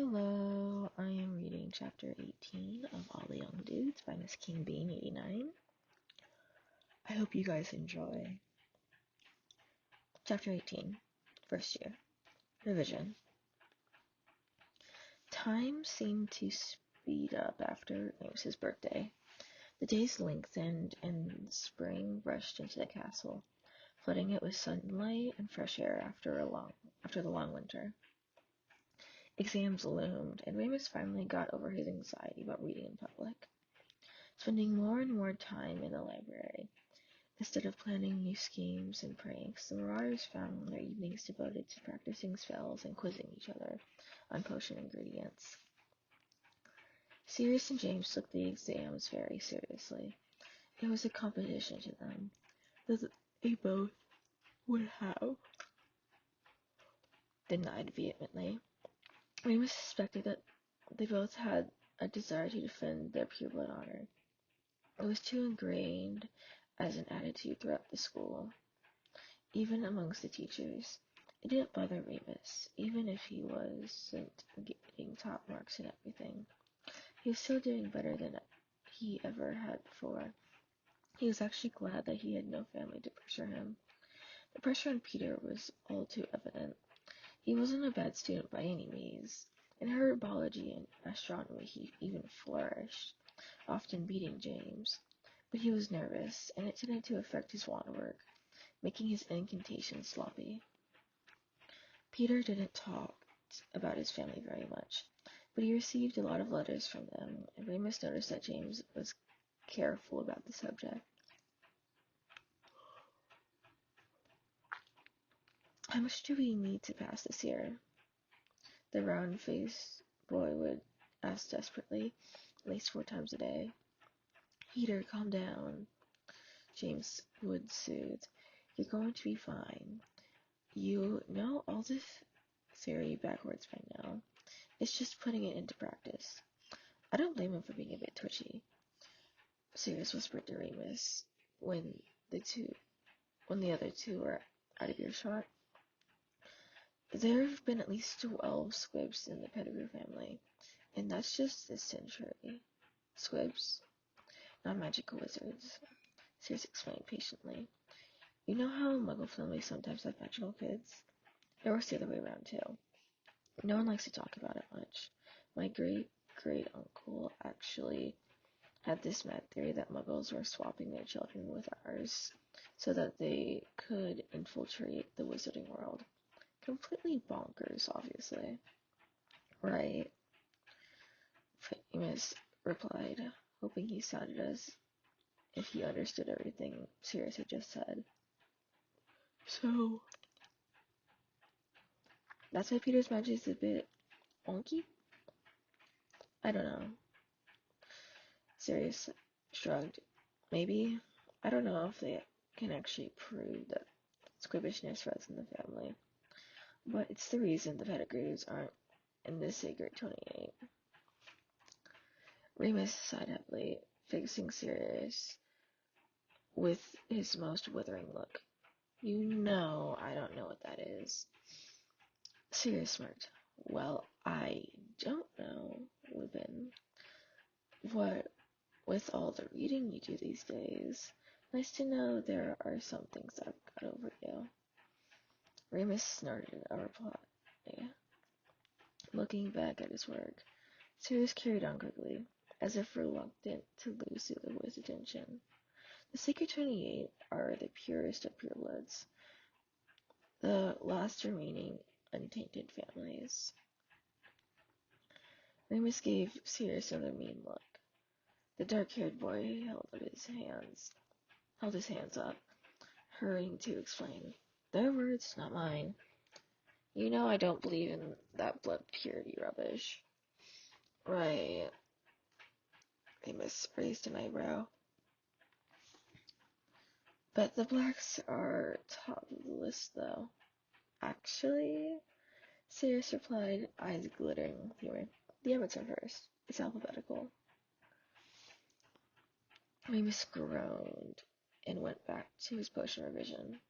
Hello, I am reading chapter 18 of All the Young Dudes by MsKingBean89. I hope you guys enjoy. Chapter 18, first year. Revision. Time seemed to speed up after Amos's birthday. The days lengthened and spring rushed into the castle, flooding it with sunlight and fresh air after the long winter. Exams loomed, and Remus finally got over his anxiety about reading in public. Spending more and more time in the library, instead of planning new schemes and pranks, the Marauders found their evenings devoted to practicing spells and quizzing each other on potion ingredients. Sirius and James took the exams very seriously. It was a competition to them, though they both would have denied vehemently. Remus suspected that they both had a desire to defend their pureblood honor. It was too ingrained as an attitude throughout the school, even amongst the teachers. It didn't bother Remus, even if he wasn't getting top marks in everything. He was still doing better than he ever had before. He was actually glad that he had no family to pressure him. The pressure on Peter was all too evident. He wasn't a bad student by any means. In herbology and astronomy he even flourished, often beating James. But he was nervous, and it tended to affect his wand work, making his incantations sloppy. Peter didn't talk about his family very much, but he received a lot of letters from them, and Remus noticed that James was careful about the subject. "How much do we need to pass this year?" the round-faced boy would ask desperately, at least 4 times a day. "Peter, calm down," James would soothe. "You're going to be fine. You know all this theory backwards by now. It's just putting it into practice." "I don't blame him for being a bit twitchy," Sirius whispered to Remus when the other two were out of earshot. "There have been at least 12 squibs in the Pettigrew family, and that's just this century." "Squibs? Not magical wizards," Sirius explained patiently. "You know how Muggle families sometimes have magical kids? It works the other way around, too. No one likes to talk about it much. My great-great-uncle actually had this mad theory that Muggles were swapping their children with ours so that they could infiltrate the wizarding world. Completely bonkers, obviously." "Right," Famous replied, hoping he sounded as if he understood everything Sirius had just said. "So, that's why Peter's magic is a bit wonky?" "I don't know." Sirius shrugged. "Maybe. I don't know if they can actually prove that squibbishness runs in the family. But it's the reason the Pettigrews aren't in the Sacred 28. Remus sighed heavily, fixing Sirius with his most withering look. "You know I don't know what that is." Sirius smirked. "Well, I don't know, Lupin. What with all the reading you do these days, nice to know there are some things I've got over you." Remus snorted a reply. Looking back at his work, Sirius carried on quickly, as if reluctant to lose the other boy's attention. "The Sacred 28 are the purest of purebloods, the last remaining untainted families." Remus gave Sirius another mean look. The dark-haired boy held his hands up, hurrying to explain. "Their words, not mine. You know I don't believe in that blood purity rubbish." "Right." Remus raised an eyebrow. "Bet the blacks are top of the list, though." "Actually," Sirius replied, eyes glittering with humor, "the Emmets are first. It's alphabetical." Remus groaned and went back to his potion revision.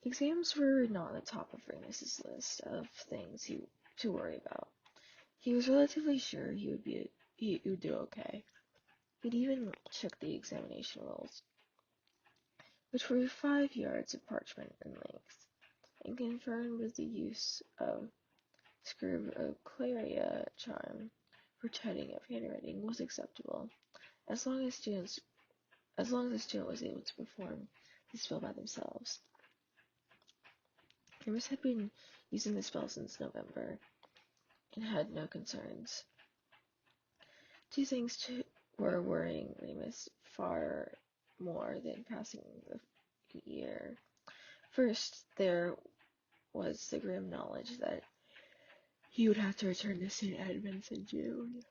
Exams were not on the top of Remus's list of things to worry about. He was relatively sure he would do okay. He'd even checked the examination rolls, which were 5 yards of parchment in length, and confirmed with the use of scriboclaria charm for tidying up handwriting was acceptable, as long as the student was able to perform the spell by themselves. Remus had been using the spell since November and had no concerns. Two things were worrying Remus far more than passing the year. First, there was the grim knowledge that he would have to return to St. Edmund's in June.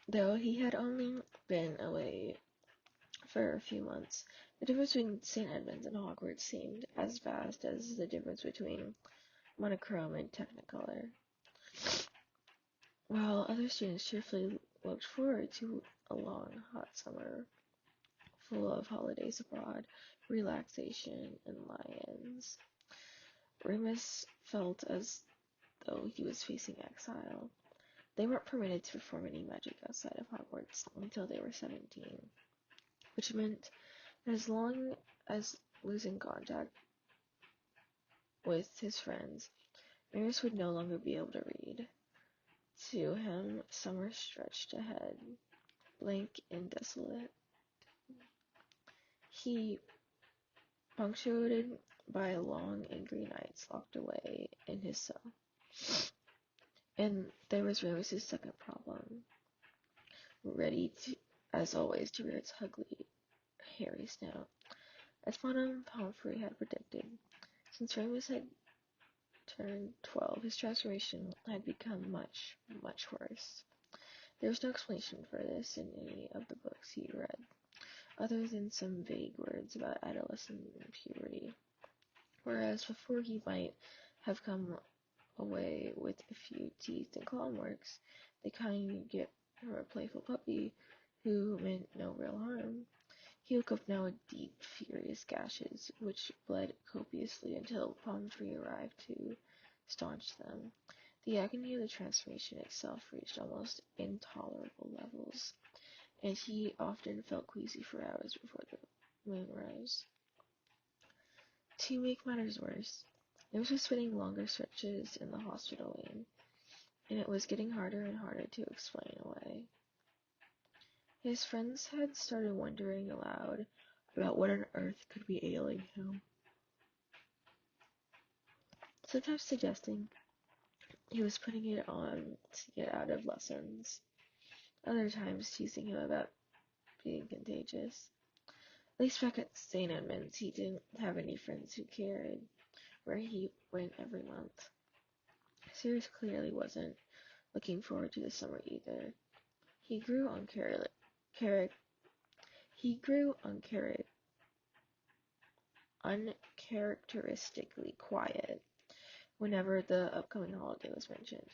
Though he had only been away for a few months, the difference between St. Edmund's and Hogwarts seemed as vast as the difference between monochrome and technicolor. While other students cheerfully looked forward to a long, hot summer full of holidays abroad, relaxation, and lions, Remus felt as though he was facing exile. They weren't permitted to perform any magic outside of Hogwarts until they were 17, which meant that as long as losing contact with his friends, Remus would no longer be able to read. To him, summer stretched ahead, blank and desolate. He, punctuated by long, angry nights, locked away in his cell. And there was Remus's second problem, ready to, as always, to rear its ugly, hairy snout. As Madame Pomfrey had predicted, since Remus had turned 12, his transformation had become much, much worse. There was no explanation for this in any of the books he read, other than some vague words about adolescence and puberty. Whereas before he might have come away with a few teeth and claw marks, the kind you get from a playful puppy who meant no real harm, he woke up now with deep, furious gashes, which bled copiously until Pomfrey arrived to staunch them. The agony of the transformation itself reached almost intolerable levels, and he often felt queasy for hours before the moon rose. To make matters worse, Remus was spending longer stretches in the hospital wing, and it was getting harder and harder to explain away. His friends had started wondering aloud about what on earth could be ailing him, sometimes suggesting he was putting it on to get out of lessons, other times teasing him about being contagious. At least back at St. Edmund's, he didn't have any friends who cared where he went every month. Sirius clearly wasn't looking forward to the summer either. He grew uncharacteristically quiet whenever the upcoming holiday was mentioned.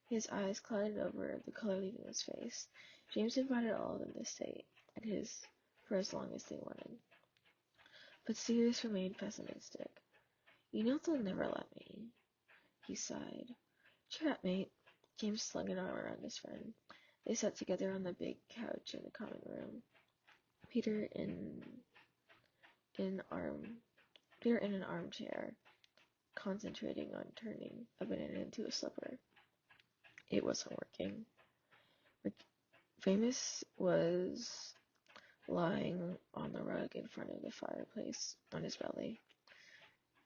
His eyes clouded over, the color leaving his face. James invited all of them to stay at his for as long as they wanted. But Sirius remained pessimistic. "You know they'll never let me," he sighed. "Cheer up, mate." James slung an arm around his friend. They sat together on the big couch in the common room. Peter in an armchair, concentrating on turning a banana into a slipper. It wasn't working. Remus was lying on the rug in front of the fireplace on his belly.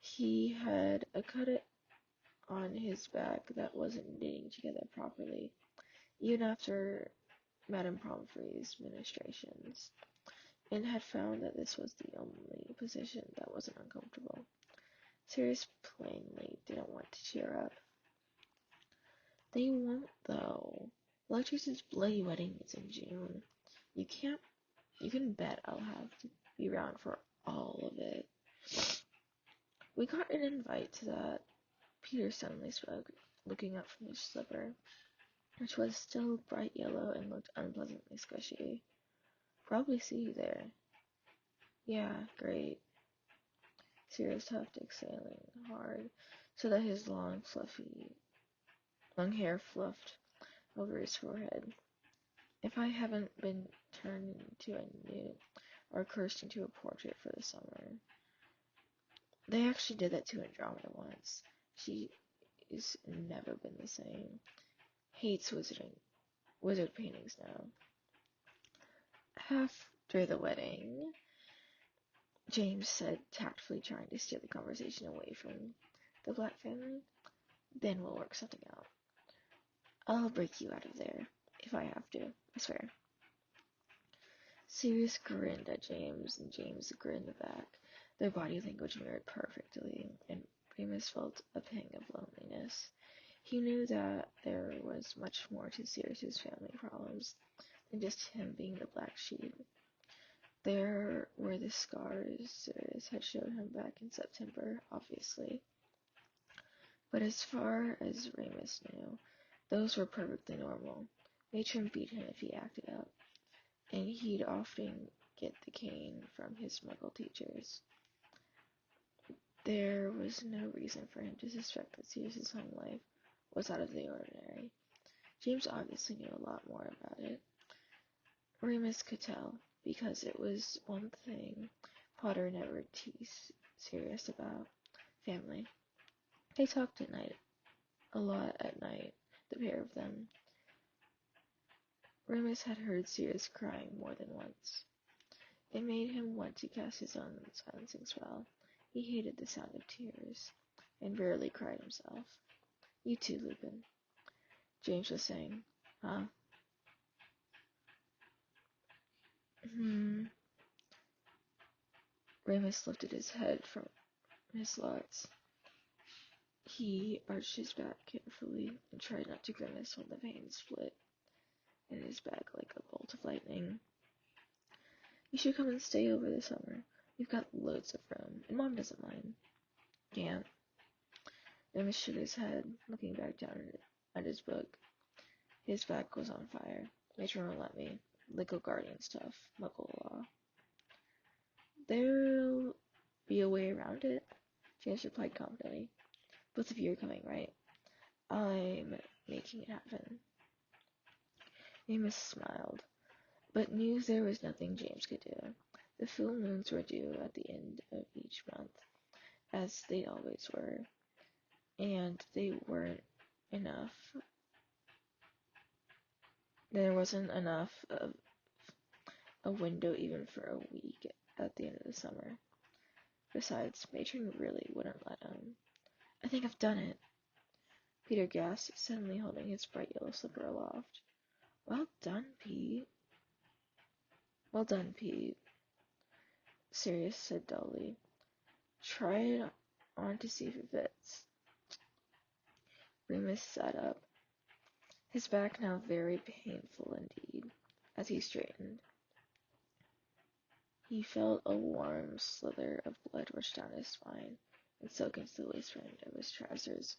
He had a cut on his back that wasn't knitting together properly, even after Madame Pomfrey's ministrations, and had found that this was the only position that wasn't uncomfortable. Sirius plainly didn't want to cheer up. "They won't, though. Bellatrix's bloody wedding is in June. You can bet I'll have to be around for all of it." "We got an invite to that," Peter suddenly spoke, looking up from his slipper, which was still bright yellow and looked unpleasantly squishy. "Probably see you there." "Yeah, great." Sirius huffed, exhaling hard, so that his long, fluffy long hair fluffed over his forehead. If I haven't been turned into a newt or cursed into a portrait for the summer. They actually did that to Andromeda once. She's never been the same. Hates wizard paintings now. After the wedding, James said, tactfully trying to steer the conversation away from the Black family, then we'll work something out. I'll break you out of there, if I have to, I swear. Sirius grinned at James, and James grinned back. Their body language mirrored perfectly, and Remus felt a pang of loneliness. He knew that there was much more to Sirius's family problems than just him being the black sheep. There were the scars Sirius had showed him back in September, obviously. But as far as Remus knew, those were perfectly normal. Matron beat him if he acted up, and he'd often get the cane from his Muggle teachers. There was no reason for him to suspect that Sirius's home life was out of the ordinary. James obviously knew a lot more about it. Remus could tell, because it was one thing Potter never teased Sirius about: family. They talked at night, a lot at night, the pair of them. Remus had heard Sirius crying more than once. It made him want to cast his own silencing spell. He hated the sound of tears, and rarely cried himself. You too, Lupin, James was saying. Huh? Remus lifted his head from his thoughts. He arched his back carefully and tried not to grimace when the veins split in his back like a bolt of lightning. You should come and stay over the summer. We've got loads of room, and Mom doesn't mind. Can't. Remus shook his head, looking back down at his book. His back was on fire. Matron won't let me. Legal guardian stuff. Muggle law. There'll be a way around it, James replied confidently. Both of you are coming, right? I'm making it happen. Remus smiled, but knew there was nothing James could do. The full moons were due at the end of each month, as they always were, and they weren't enough. There wasn't enough of a window even for a week at the end of the summer. Besides, Matron really wouldn't let him. I think I've done it, Peter gasped, suddenly holding his bright yellow slipper aloft. Well done, Pete. Well done, Pete, Sirius said dully. Try it on to see if it fits. Remus sat up, his back now very painful indeed, as he straightened. He felt a warm slither of blood rush down his spine and soak into the waistband of his trousers.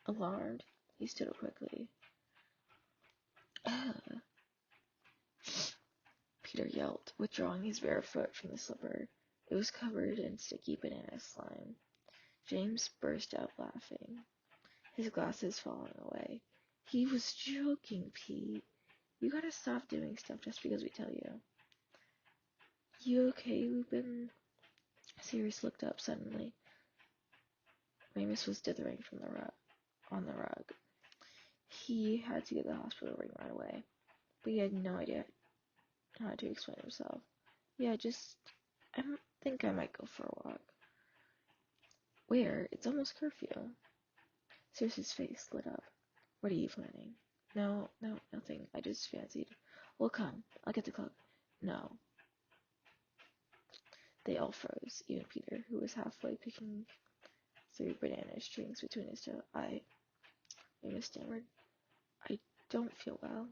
Alarmed, he stood up quickly. Ugh, Peter yelped, withdrawing his bare foot from the slipper. It was covered in sticky banana slime. James burst out laughing, his glasses falling away. He was joking, Pete. You gotta stop doing stuff just because we tell you. You okay, Lupin? Sirius looked up suddenly. Remus was dithering on the rug. He had to get to the hospital ring right away, but he had no idea how to explain himself. Yeah, I think I might go for a walk. Where? It's almost curfew. Sirius's face lit up. What are you planning? No, nothing. I just fancied. Well, come. I'll get the cloak. No. They all froze, even Peter, who was halfway picking through banana strings between his toes. Remus stammered. I don't feel well.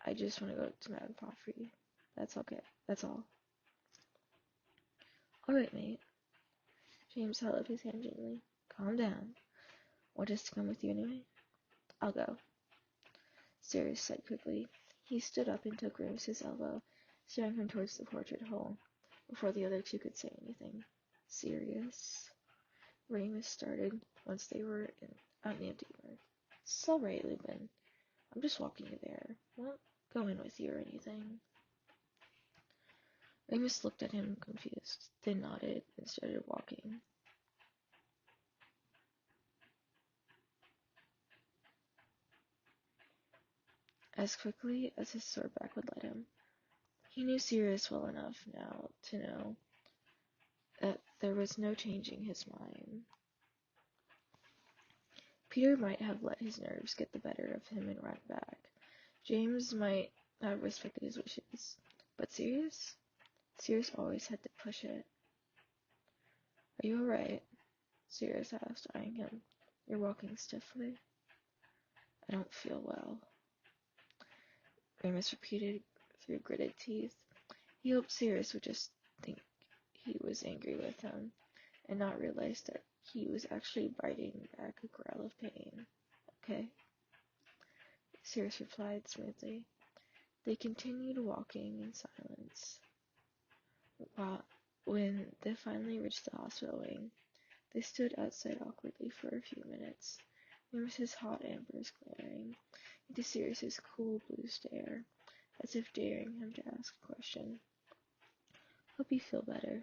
I just want to go to Madame Pomfrey. That's okay. That's all. Alright, mate. James held up his hand gently. Calm down. Want us to come with you anyway? I'll go, Sirius said quickly. He stood up and took Remus's elbow, steering him towards the portrait hole, before the other two could say anything. Sirius? Remus started, once they were out in the empty yard. It's alright, Lupin. I'm just walking you there. I won't go in with you or anything. Remus looked at him confused, then nodded and started walking. As quickly as his sore back would let him. He knew Sirius well enough now to know that there was no changing his mind. Peter might have let his nerves get the better of him and run back. James might have respected his wishes. But Sirius? Sirius always had to push it. Are you alright? Sirius asked, eyeing him. You're walking stiffly. I don't feel well. Remus repeated through gritted teeth. He hoped Sirius would just think he was angry with him, and not realize that he was actually biting back a growl of pain. Okay? Sirius replied smoothly. They continued walking in silence. When they finally reached the hospital wing, they stood outside awkwardly for a few minutes. Remus's hot embers glaring into Sirius's cool blue stare, as if daring him to ask a question. Hope you feel better,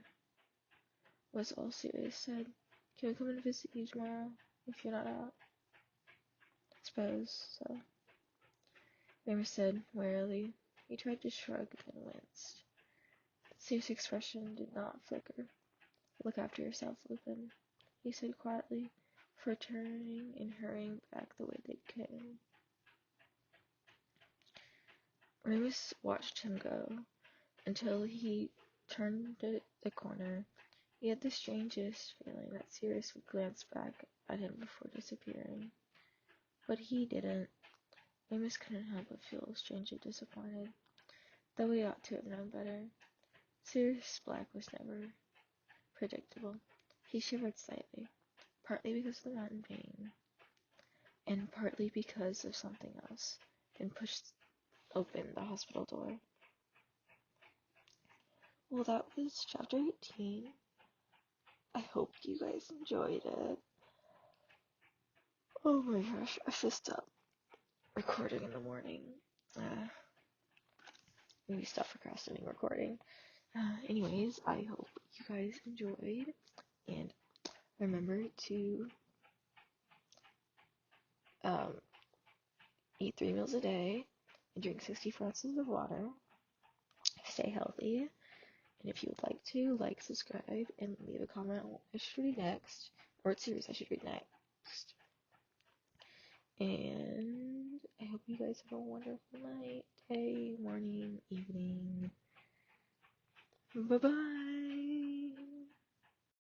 was all Sirius said. Can we come and visit you tomorrow, if you're not out? I suppose so, Remus said wearily. He tried to shrug, then winced. Sirius' expression did not flicker. Look after yourself, Lupin, he said quietly, before turning and hurrying back the way they came. Remus watched him go until he turned the corner. He had the strangest feeling that Sirius would glance back at him before disappearing. But he didn't. Remus couldn't help but feel strangely disappointed, though he ought to have known better. Sirius Black was never predictable. He shivered slightly, partly because of the mountain pain, and partly because of something else, then pushed open the hospital door. Well, that was chapter 18. I hope you guys enjoyed it. Oh my gosh, I should stop recording in the morning. Maybe stop procrastinating recording. Anyways, I hope you guys enjoyed, and remember to eat 3 meals a day and drink 64 ounces of water. Stay healthy, and if you would like to, like, subscribe, and leave a comment on what I should read next, or what series I should read next. And I hope you guys have a wonderful night, day, morning, evening. Bye-bye.